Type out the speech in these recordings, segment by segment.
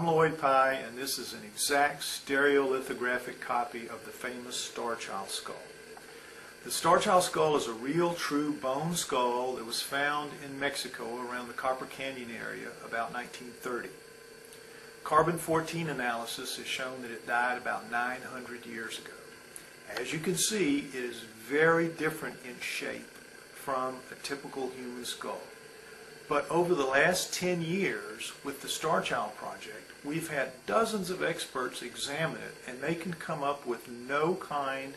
I'm Lloyd Pye, and this is an exact stereolithographic copy of the famous Star Child skull. The Star Child skull is a real, true bone skull that was found in Mexico around the Copper Canyon area about 1930. Carbon-14 analysis has shown that it died about 900 years ago. As you can see, it is very different in shape from a typical human skull. But over the last 10 years, with the Star Child project, we've had dozens of experts examine it, and they can come up with no kind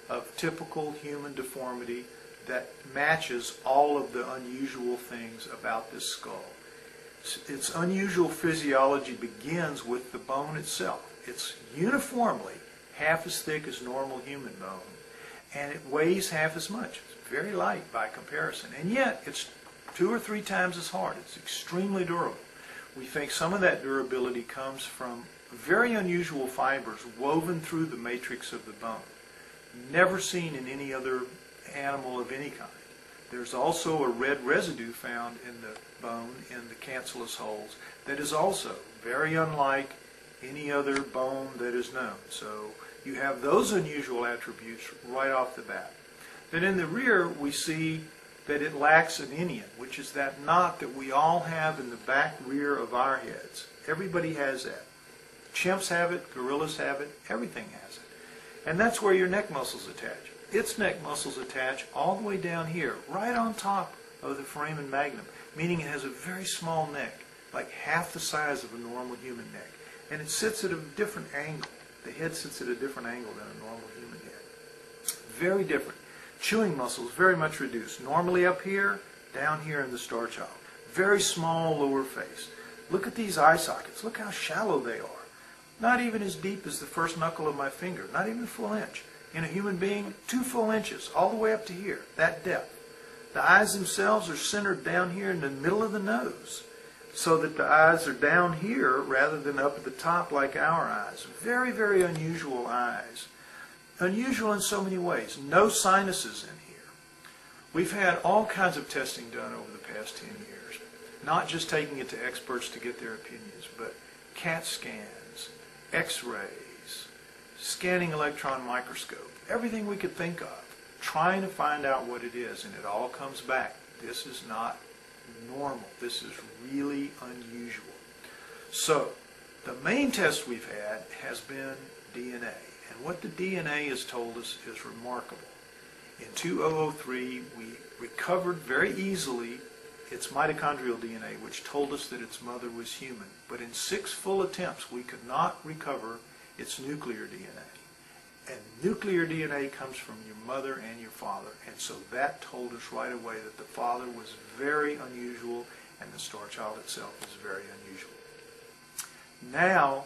of typical human deformity that matches all of the unusual things about this skull. Its unusual physiology begins with the bone itself. It's uniformly half as thick as normal human bone, and it weighs half as much. It's very light by comparison, and yet it's 2 or 3 times as hard. It's extremely durable. We think some of that durability comes from very unusual fibers woven through the matrix of the bone, never seen in any other animal of any kind. There's also a red residue found in the bone in the cancellous holes that is also very unlike any other bone that is known. So you have those unusual attributes right off the bat. Then in the rear we see that it lacks an inion, which is that knot that we all have in the back rear of our heads. Everybody has that. Chimps have it, gorillas have it, everything has it. And that's where your neck muscles attach. Its neck muscles attach all the way down here, right on top of the foramen magnum, meaning it has a very small neck, like half the size of a normal human neck. And it sits at a different angle. The head sits at a different angle than a normal human head. Very different. Chewing muscles very much reduced. Normally up here, down here in the Star Child. Very small lower face. Look at these eye sockets. Look how shallow they are. Not even as deep as the first knuckle of my finger. Not even a full inch. In a human being, 2 full inches, all the way up to here. That depth. The eyes themselves are centered down here in the middle of the nose, so that the eyes are down here rather than up at the top like our eyes. Very, very unusual eyes. Unusual in so many ways. No sinuses in here. We've had all kinds of testing done over the past 10 years. Not just taking it to experts to get their opinions, but CAT scans, X-rays, scanning electron microscope, everything we could think of, trying to find out what it is, and it all comes back. This is not normal. This is really unusual. So, the main test we've had has been DNA. And what the DNA has told us is remarkable. In 2003, we recovered very easily its mitochondrial DNA, which told us that its mother was human. But in 6 full attempts, we could not recover its nuclear DNA. And nuclear DNA comes from your mother and your father. And so that told us right away that the father was very unusual and the Star Child itself was very unusual. Now,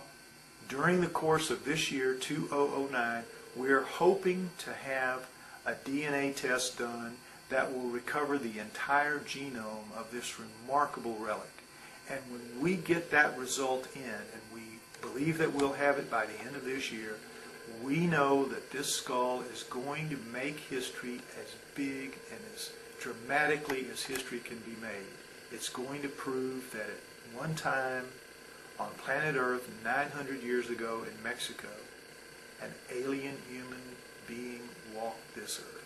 during the course of this year, 2009, we're hoping to have a DNA test done that will recover the entire genome of this remarkable relic. And when we get that result in, and we believe that we'll have it by the end of this year, we know that this skull is going to make history as big and as dramatically as history can be made. It's going to prove that at one time on planet Earth 900 years ago in Mexico, an alien human being walked this earth.